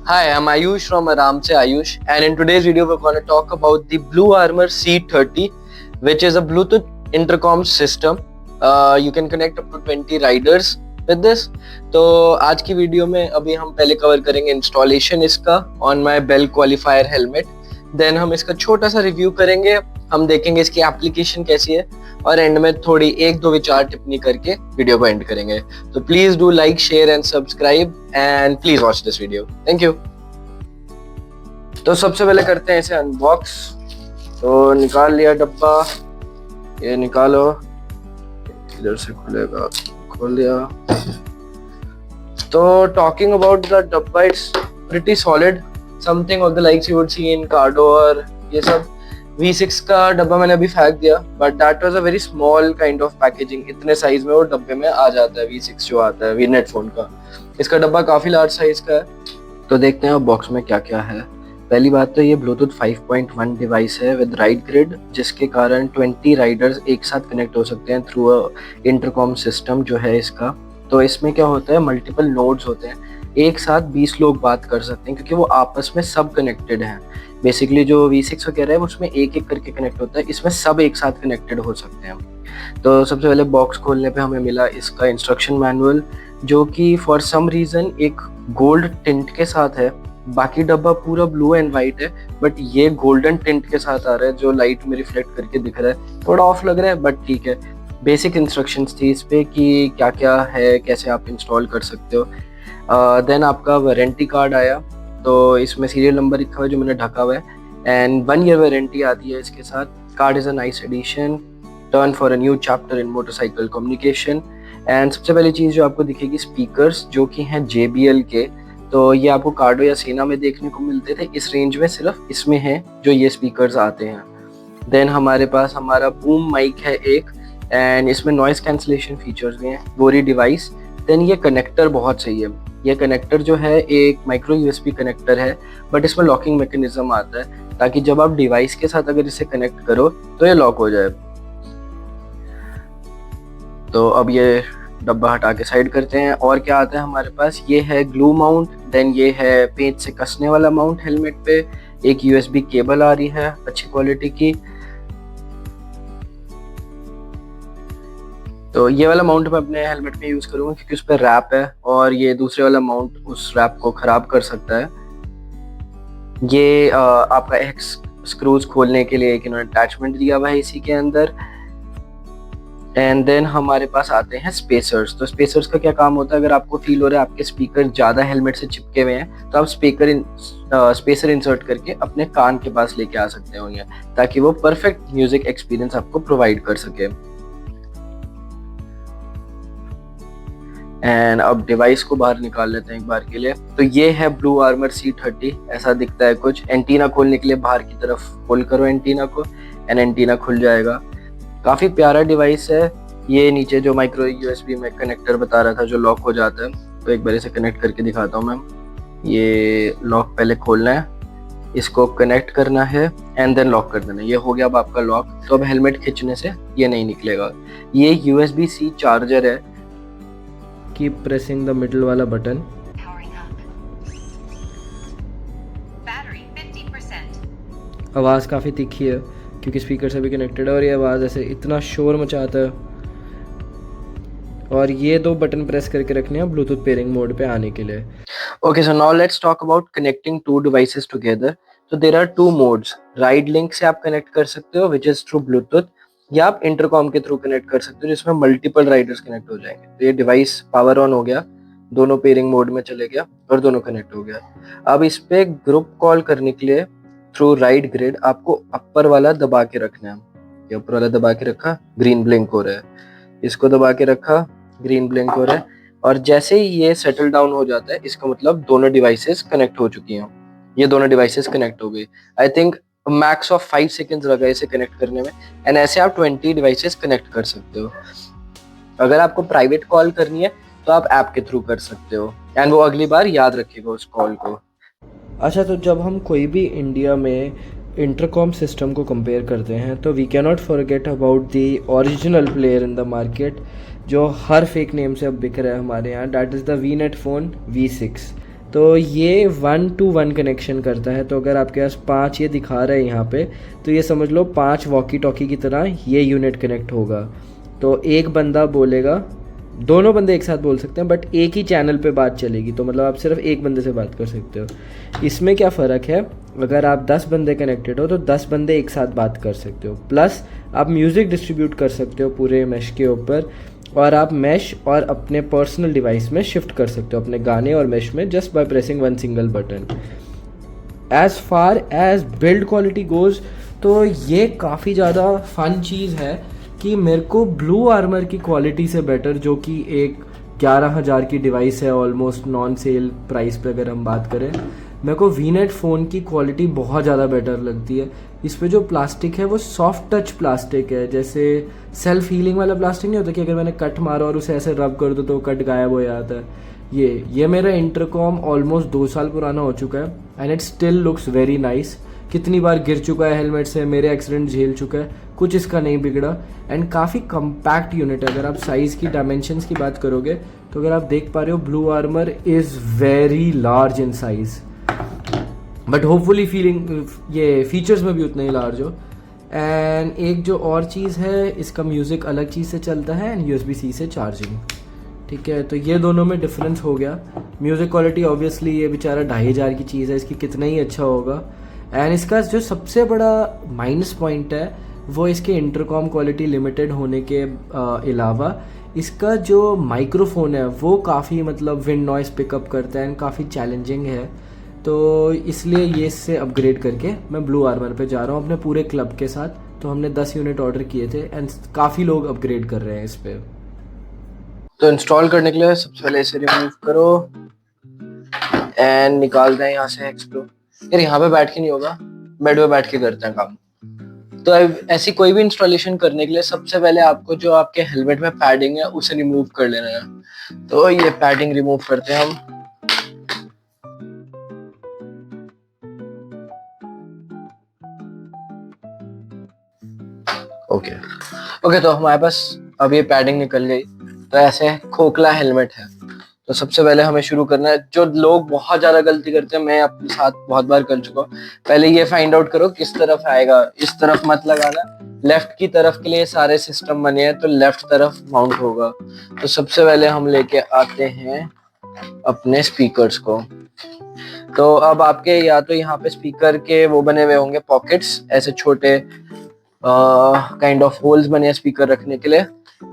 Hi, I'm Ayush from Aram Se Ayush, and in today's video, we're going to talk about the Blue Armor C30, which is a Bluetooth intercom system. You can connect up to 20 riders with this. तो आज की video में अभी हम पहले cover करेंगे installation इसका on my Bell Qualifier helmet, then हम इसका छोटा सा रिव्यू करेंगे, हम देखेंगे इसकी एप्लीकेशन कैसी है और एंड में थोड़ी एक दो विचार टिप्पणी करके वीडियो को एंड करेंगे. तो please do like, share and subscribe and please watch this video. Thank you. तो सबसे पहले करते हैं इसे अनबॉक्स. तो निकाल लिया डब्बा, ये निकालो, इधर से खुलेगा, खोल लिया. तो talking about the dabba, it's pretty solid, something of the likes you would see in Cardo और ये सब. V6 का डब्बा मैंने अभी फेंक दिया, but that was a very small kind of packaging. इतने साइज में वो डब्बे में आ जाता है V6 जो आता है वीनेट फोन का. इसका डब्बा काफी लार्ज साइज का है. तो देखते हैं बॉक्स में क्या क्या है. पहली बात तो ये ब्लूटूथ 5.1 डिवाइस है विद राइड ग्रिड, जिसके कारण 20 राइडर्स एक साथ कनेक्ट हो सकते हैं थ्रू अ इंटरकॉम सिस्टम जो है इसका. तो इसमें क्या होता है, मल्टीपल नोड्स होते हैं, एक साथ 20 लोग बात कर सकते हैं क्योंकि वो आपस में सब कनेक्टेड हैं. बेसिकली जो V6 वगैरह है उसमें एक एक करके कनेक्ट होता है, इसमें सब एक साथ कनेक्टेड हो सकते हैं. तो सबसे पहले बॉक्स खोलने पे हमें मिला इसका इंस्ट्रक्शन मैनुअल, जो कि फॉर सम रीज़न एक गोल्ड टिंट के साथ है. बाकी डब्बा पूरा ब्लू एंड वाइट है, बट ये गोल्डन टिंट के साथ आ रहा है जो लाइट में रिफ्लेक्ट करके दिख रहा है. थोड़ा ऑफ लग रहा है बट ठीक है. बेसिक इंस्ट्रक्शंस थी इस पे कि क्या क्या है, कैसे आप इंस्टॉल कर सकते हो. देन आपका वारंटी कार्ड आया, तो इसमें सीरियल नंबर लिखा हुआ है जो मैंने ढका हुआ है, एंड 1 ईयर वारंटी आती है इसके साथ. Card is a nice addition, turn for a new chapter in motorcycle communication. And सबसे पहली चीज़ जो आपको दिखेगी, स्पीकर्स जो कि हैं JBL के. तो ये आपको कार्डो या सीना में देखने को मिलते थे, इस रेंज में सिर्फ इसमें है जो ये स्पीकर्स आते हैं. देन हमारे पास हमारा बूम माइक है एक, एंड इसमें नॉइस कैंसलेशन फीचर्स भी हैं. बोरी डिवाइस. देन ये कनेक्टर बहुत सही है. ये कनेक्टर जो है एक माइक्रो USB कनेक्टर है, बट इसमें लॉकिंग मैकेनिज्म आता है ताकि जब आप डिवाइस के साथ अगर इसे कनेक्ट करो तो ये लॉक हो जाए. तो अब ये डब्बा हटा के साइड करते हैं. और क्या आता है हमारे पास, ये है ग्लू माउंट. देन ये है पेंच से कसने वाला माउंट हेलमेट पे. एक USB केबल आ रही है अच्छी क्वालिटी की. तो ये वाला माउंट मैं अपने हेलमेट में यूज़ करूँगा क्योंकि उस पर रैप है और ये दूसरे वाला माउंट उस रैप को ख़राब कर सकता है. ये आपका एक स्क्रूज खोलने के लिए एक इन्होंने अटैचमेंट दिया हुआ है इसी के अंदर. एंड देन हमारे पास आते हैं स्पेसर्स. तो स्पेसर्स का क्या काम होता है, अगर आपको फील हो रहा है आपके स्पीकर ज़्यादा हेलमेट से चिपके हुए हैं तो आप स्पेसर इंसर्ट करके अपने कान के पास लेके आ सकते हैं उन्हें, ताकि वो परफेक्ट म्यूजिक एक्सपीरियंस आपको प्रोवाइड कर सके. एंड अब डिवाइस को बाहर निकाल लेते हैं एक बार के लिए. तो ये है ब्लू आर्मर C30, ऐसा दिखता है कुछ. एंटीना खोलने के लिए बाहर की तरफ पुल करो एंटीना को, एंड एंटीना खुल जाएगा. काफ़ी प्यारा डिवाइस है. ये नीचे जो माइक्रो USB में कनेक्टर बता रहा था जो लॉक हो जाता है, तो एक बार इसे कनेक्ट करके दिखाता हूँ मैं. ये लॉक पहले खोलना है, इसको कनेक्ट करना है एंड देन लॉक कर देना. ये हो गया अब आपका लॉक. तो अब हेलमेट खींचने से ये नहीं निकलेगा. ये USB-C चार्जर है. कीप प्रेसिंग द मिडल वाला बटन. आवाज़ काफ़ी तीखी है क्योंकि स्पीकर से भी कनेक्टेड है, और ये आवाज़ ऐसे इतना शोर मचाता है. और ये 2 बटन प्रेस करके रखने हैं ब्लूटूथ पेयरिंग मोड पे आने के लिए. Okay, so now let's talk about connecting 2 devices together. तो there are 2 modes. Ride link से आप कनेक्ट कर सकते हो विच इज़ थ्रू ब्लूटूथ, या आप इंटरकॉम के थ्रू कनेक्ट कर सकते हो जिसमें मल्टीपल राइडर्स कनेक्ट हो जाएंगे. तो ये डिवाइस पावर ऑन हो गया, दोनों पेयरिंग मोड में चले गया और दोनों कनेक्ट हो गया. अब इस पे ग्रुप कॉल करने के लिए थ्रू राइड ग्रिड आपको अपर वाला दबा के रखना है. ये अपर वाला दबा के रखा, ग्रीन ब्लिंक हो रहा है. इसको दबा के रखा, ग्रीन ब्लिंक हो रहा है. और जैसे ही ये सेटल डाउन हो जाता है, इसका मतलब दोनों डिवाइसेस कनेक्ट हो चुकी हैं. ये दोनों डिवाइसेस कनेक्ट हो गई. I think max of 5 seconds लगा इसे कनेक्ट करने में. एंड ऐसे आप 20 डिवाइसेस कनेक्ट कर सकते हो. अगर आपको प्राइवेट कॉल करनी है तो आप ऐप के थ्रू कर सकते हो, एंड वो अगली बार याद रखेगा उस कॉल को. अच्छा, तो जब हम कोई भी इंडिया में इंटरकॉम सिस्टम को कंपेयर करते हैं तो we can not forget about the original player in the market जो हर फेक नेम से अब बिक रहा है हमारे यहाँ. That is the वीनेट phone V6. तो ये 1 to 1 कनेक्शन करता है। तो अगर आपके पास 5 ये दिखा रहा है यहाँ पे, तो ये समझ लो 5 वॉकी टॉकी की तरह ये यूनिट कनेक्ट होगा। तो एक बंदा बोलेगा, दोनों बंदे एक साथ बोल सकते हैं बट एक ही चैनल पे बात चलेगी, तो मतलब आप सिर्फ एक बंदे से बात कर सकते हो। इसमें क्या फ़र्क है, अगर आप 10 बंदे कनेक्टेड हो तो 10 बंदे एक साथ बात कर सकते हो, प्लस आप म्यूज़िक डिस्ट्रीब्यूट कर सकते हो पूरे मैश के ऊपर, और आप मैश और अपने पर्सनल डिवाइस में शिफ्ट कर सकते हो अपने गाने और मैश में, just by pressing 1 single button. As far as build quality goes, तो ये काफ़ी ज़्यादा फन चीज़ है कि मेरे को ब्लू आर्मर की क्वालिटी से बेटर, जो कि एक 11,000 की डिवाइस है ऑलमोस्ट नॉन सेल प्राइस पे अगर हम बात करें, मेरे को वीनेट फ़ोन की क्वालिटी बहुत ज़्यादा बेटर लगती है। इस पे जो प्लास्टिक है वो सॉफ्ट टच प्लास्टिक है, जैसे सेल्फ हीलिंग वाला प्लास्टिक नहीं होता कि अगर मैंने कट मारा और उसे ऐसे रब कर दो तो कट गायब हो जाता है। ये मेरा इंटरकॉम ऑलमोस्ट 2 साल पुराना हो चुका है and it still looks very nice. कितनी बार गिर चुका है हेलमेट से, मेरे एक्सीडेंट झेल चुका है, कुछ इसका नहीं बिगड़ा एंड काफ़ी कम्पैक्ट यूनिट है। अगर आप साइज़ की डायमेंशंस की बात करोगे तो अगर आप देख पा रहे हो, blue armour is very large in size, but hopefully feeling ये फीचर्स में भी उतना ही लार्ज हो। एंड एक जो और चीज़ है, इसका म्यूज़िक अलग चीज़ से चलता है एंड USB-C से चार्जिंग, ठीक है। तो ये दोनों में डिफरेंस हो गया। म्यूज़िक क्वालिटी ऑब्वियसली ये बेचारा 2,500 की चीज़ है, इसकी कितना ही अच्छा होगा। एंड इसका जो सबसे बड़ा माइनस पॉइंट है वो इसके इंटरकॉम क्वालिटी लिमिटेड होने के अलावा इसका जो माइक्रोफोन है वो काफ़ी मतलब विंड नॉइस पिकअप करता है एंड काफ़ी चैलेंजिंग है। तो इसलिए ये इससे अपग्रेड करके मैं ब्लू आर्मर पे जा रहा हूँ अपने पूरे क्लब के साथ। तो हमने 10 यूनिट ऑर्डर किए थे एंड काफ़ी लोग अपग्रेड कर रहे हैं इस पे। तो इंस्टॉल करने के लिए सबसे पहले इसे रिमूव करो एंड निकाल दें यहाँ से एक्सप्लो। यार यहाँ पे बैठ के नहीं होगा, बेड पे बैठ के करते हैं काम। तो ऐसी कोई भी इंस्टॉलेशन करने के लिए सबसे पहले आपको जो आपके हेलमेट में पैडिंग है उसे रिमूव कर लेना है। तो ये पैडिंग रिमूव करते हैं हम। ओके तो हमारे पास अब ये पैडिंग निकल गई। तो ऐसे खोखला हेलमेट है। तो सबसे पहले हमें शुरू करना है, जो लोग बहुत ज्यादा गलती करते हैं, मैं अपने साथ बहुत बार कर चुका हूँ, पहले ये फाइंड आउट करो किस तरफ आएगा। इस तरफ मत लगाना, लेफ्ट की तरफ के लिए सारे सिस्टम बने हैं तो लेफ्ट तरफ माउंट होगा। तो सबसे पहले हम लेके आते हैं अपने स्पीकर्स को। तो अब आपके या तो यहाँ पे स्पीकर के वो बने हुए होंगे पॉकेट्स, ऐसे छोटे काइंड ऑफ होल्स बने हैं स्पीकर रखने के लिए,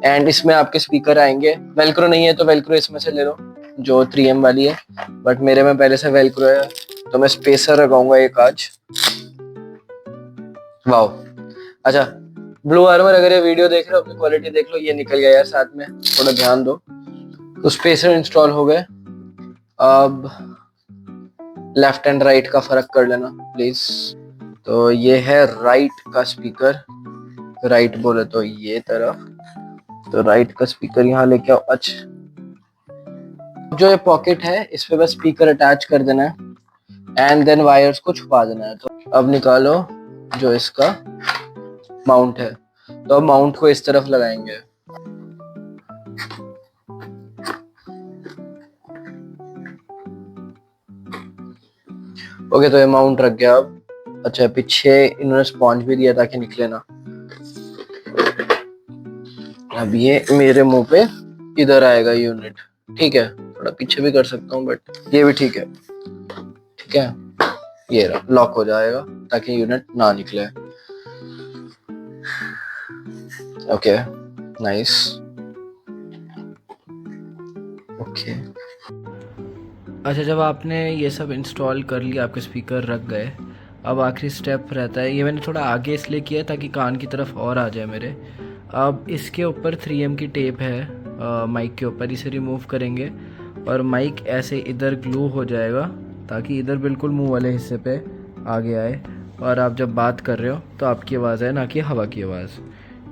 एंड इसमें आपके स्पीकर आएंगे। वेलक्रो नहीं है तो वेलक्रो इसमें से ले लो जो 3M वाली है, बट मेरे में पहले से वेलक्रो है तो मैं स्पेसर लगाऊंगा एक आज। वाओ, अच्छा ब्लू आर्मर अगर ये वीडियो देख रहे हो अपनी क्वालिटी देख लो, ये निकल गया यार साथ में, थोड़ा ध्यान दो। तो स्पेसर इंस्टॉल हो गए। अब लेफ्ट एंड राइट का फर्क कर लेना प्लीज। तो ये है राइट का स्पीकर, राइट बोले तो ये तरफ, तो राइट का स्पीकर यहाँ लेके आओ। अच्छा, जो ये पॉकेट है इस पे बस स्पीकर अटैच कर देना है एंड देन वायर्स को छुपा देना है। तो अब निकालो जो इसका माउंट है, तो अब माउंट को इस तरफ लगाएंगे। ओके तो ये माउंट रख गया अब। अच्छा, पीछे इन्होंने स्पॉन्ज भी दिया ताकि निकले ना। अब ये मेरे मुंह पे इधर आएगा यूनिट, ठीक है। थोड़ा पीछे भी कर सकता हूँ बट ये भी ठीक है, ठीक है। ये रहा, लॉक हो जाएगा ताकि यूनिट ना निकले। Okay nice, okay. अच्छा, जब आपने ये सब इंस्टॉल कर लिया, आपके स्पीकर रख गए, अब आखिरी स्टेप रहता है, ये मैंने थोड़ा आगे इसलिए किया ताकि कान की तरफ और आ जाए मेरे। अब इसके ऊपर 3M की टेप है माइक के ऊपर, इसे रिमूव करेंगे और माइक ऐसे इधर ग्लू हो जाएगा ताकि इधर बिल्कुल मुंह वाले हिस्से पे आगे आए और आप जब बात कर रहे हो तो आपकी आवाज़ आए, ना कि हवा की आवाज़,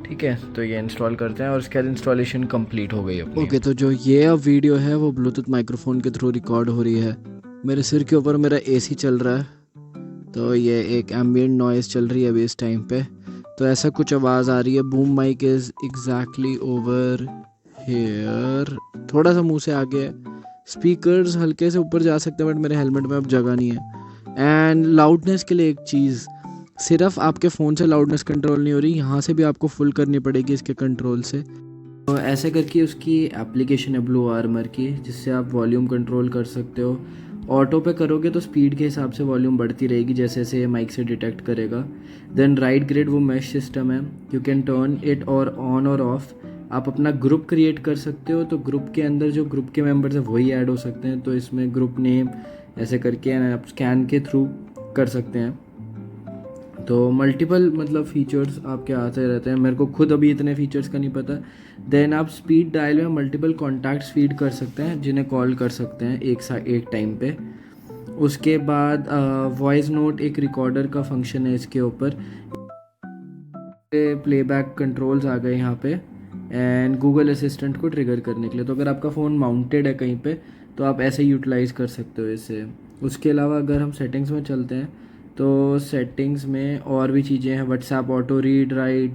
ठीक है। तो ये इंस्टॉल करते हैं और उसके बाद इंस्टॉलेशन कंप्लीट हो गई अपनी। ओके, तो जो ये अब वीडियो है वो ब्लूटूथ माइक्रोफोन के थ्रू रिकॉर्ड हो रही है। मेरे सिर के ऊपर मेरा AC चल रहा है, तो ये एक एम्बिएंट नॉइज़ चल रही है अभी इस टाइम पे। तो ऐसा कुछ आवाज़ आ रही है। Boom mic is exactly over here, थोड़ा सा मुंह से आगे है, स्पीकर्स हल्के से ऊपर जा सकते हैं बट मेरे हेलमेट में अब जगह नहीं है। एंड लाउडनेस के लिए एक चीज़, सिर्फ आपके फ़ोन से लाउडनेस कंट्रोल नहीं हो रही, यहाँ से भी आपको फुल करनी पड़ेगी इसके कंट्रोल से। तो ऐसे करके उसकी एप्लीकेशन है ब्लू आर्मर की, जिससे आप वॉल्यूम कंट्रोल कर सकते हो। ऑटो पे करोगे तो स्पीड के हिसाब से वॉल्यूम बढ़ती रहेगी जैसे जैसे माइक से डिटेक्ट करेगा। देन राइट ग्रिड वो मैश सिस्टम है, यू कैन टर्न इट और ऑन और ऑफ। आप अपना ग्रुप क्रिएट कर सकते हो, तो ग्रुप के अंदर जो ग्रुप के मेंबर्स हैं वही ऐड हो सकते हैं। तो इसमें ग्रुप नेम ऐसे करके आप स्कैन के थ्रू कर सकते हैं। तो मल्टीपल मतलब फ़ीचर्स आपके आते रहते हैं, मेरे को खुद अभी इतने फ़ीचर्स का नहीं पता। देन आप स्पीड डायल में मल्टीपल कॉन्टैक्ट्स फीड कर सकते हैं जिन्हें कॉल कर सकते हैं एक टाइम पे। उसके बाद वॉइस नोट एक रिकॉर्डर का फंक्शन है इसके ऊपर। प्लेबैक कंट्रोल्स आ गए यहाँ पे एंड गूगल असिस्टेंट को ट्रिगर करने के लिए। तो अगर आपका फ़ोन माउंटेड है कहीं पे तो आप ऐसे यूटिलाइज़ कर सकते हो इसे। उसके अलावा अगर हम सेटिंग्स में चलते हैं तो सेटिंग्स में और भी चीज़ें हैं, WhatsApp auto read write,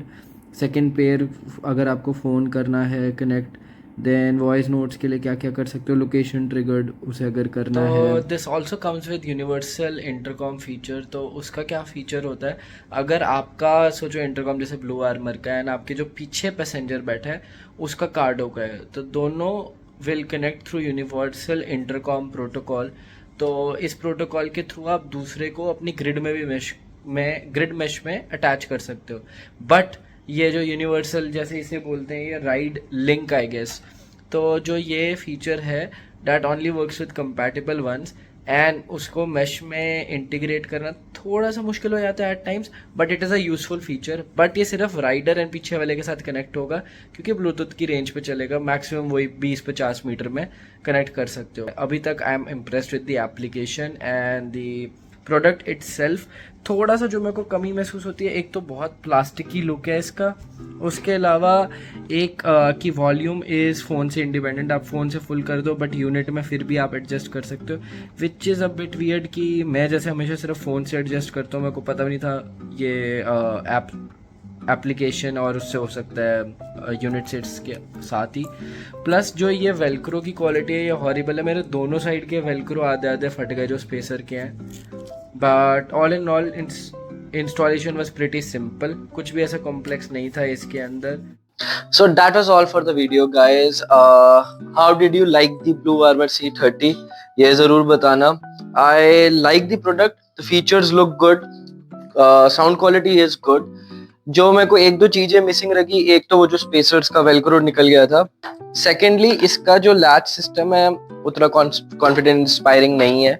second pair अगर आपको फ़ोन करना है कनेक्ट, देन वॉइस नोट्स के लिए क्या क्या कर सकते हो, लोकेशन ट्रिगर्ड उसे अगर करना है। तो this also comes with universal intercom feature. तो उसका क्या फीचर होता है, अगर आपका सोचो इंटरकॉम जैसे ब्लू आर्मर का है, एंड आपके जो पीछे पैसेंजर बैठा है उसका कार्डो का है, तो दोनों will connect through universal intercom protocol. तो इस प्रोटोकॉल के थ्रू आप दूसरे को अपनी ग्रिड में भी ग्रिड मैश में अटैच कर सकते हो। बट ये जो यूनिवर्सल जैसे इसे बोलते हैं, ये राइड लिंक आई गेस, तो जो ये फीचर है that only works with compatible ones, and उसको मैश में इंटीग्रेट करना थोड़ा सा मुश्किल हो जाता है at times, but it is a useful feature. But ये सिर्फ राइडर एंड पीछे वाले के साथ कनेक्ट होगा क्योंकि ब्लूटूथ की रेंज पे चलेगा, मैक्सिमम वही 20-50 मीटर में कनेक्ट कर सकते हो। अभी तक I am impressed with the application and the product itself. थोड़ा सा जो मेरे को कमी महसूस होती है, एक तो बहुत प्लास्टिकी लुक है इसका, उसके अलावा एक कि वॉल्यूम इज़ फ़ोन से इंडिपेंडेंट, आप फ़ोन से फुल कर दो बट यूनिट में फिर भी आप एडजस्ट कर सकते हो, which is a bit weird कि मैं जैसे हमेशा सिर्फ फ़ोन से एडजस्ट करता हूँ, मेरे को पता भी नहीं था ये एप्लीकेशन और उससे हो सकता है यूनिट सेट्स के साथ ही। प्लस जो ये वेलक्रो की क्वालिटी है ये हॉरिबल है, मेरे दोनों साइड के वेलक्रो आधे आधे फट गए जो स्पेसर के हैं। But all in all installation was pretty simple, कुछ भी ऐसा कॉम्प्लेक्स नहीं था इसके अंदर। So that was all for the video guys. How did you like the Blue Armor C30? ये जरूर बताना। I like the product. The features look good. Sound quality is good. जो मेरे को एक दो चीजें मिसिंग लगी, एक तो वो जो स्पेसर्स का वेलक्रो निकल गया था। सेकेंडली इसका जो लैच सिस्टम है उतना कॉन्फिडेंस इंस्पायरिंग नहीं है,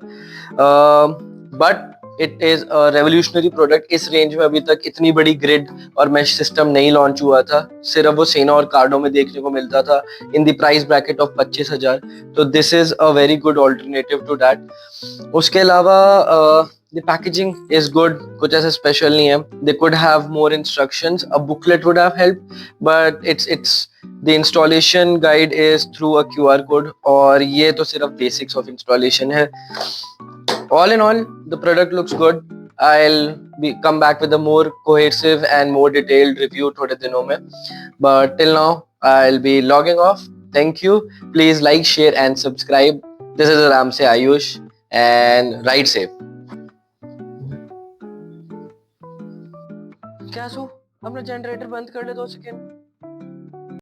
but it is a revolutionary product. इस रेंज में अभी तक इतनी बड़ी ग्रिड और मैश सिस्टम नहीं लॉन्च हुआ था, सिर्फ वो सेना और कार्डो में देखने को मिलता था in the price bracket of 25,000। तो this is a very good alternative to that. उसके अलावा the packaging is good, कुछ ऐसा स्पेशल नहीं है। they could have more instructions, a booklet would have helped, but it's the installation guide is through a QR code और ये तो सिर्फ basics of installation है। all in all the product looks good. I'll come back with a more cohesive and more detailed review थोड़े दिनों में, but till now I'll be logging off. Thank you. Please like, share and subscribe. This is Aram se Ayush and ride safe. क्या सो अपना generator बंद कर ले 2 second.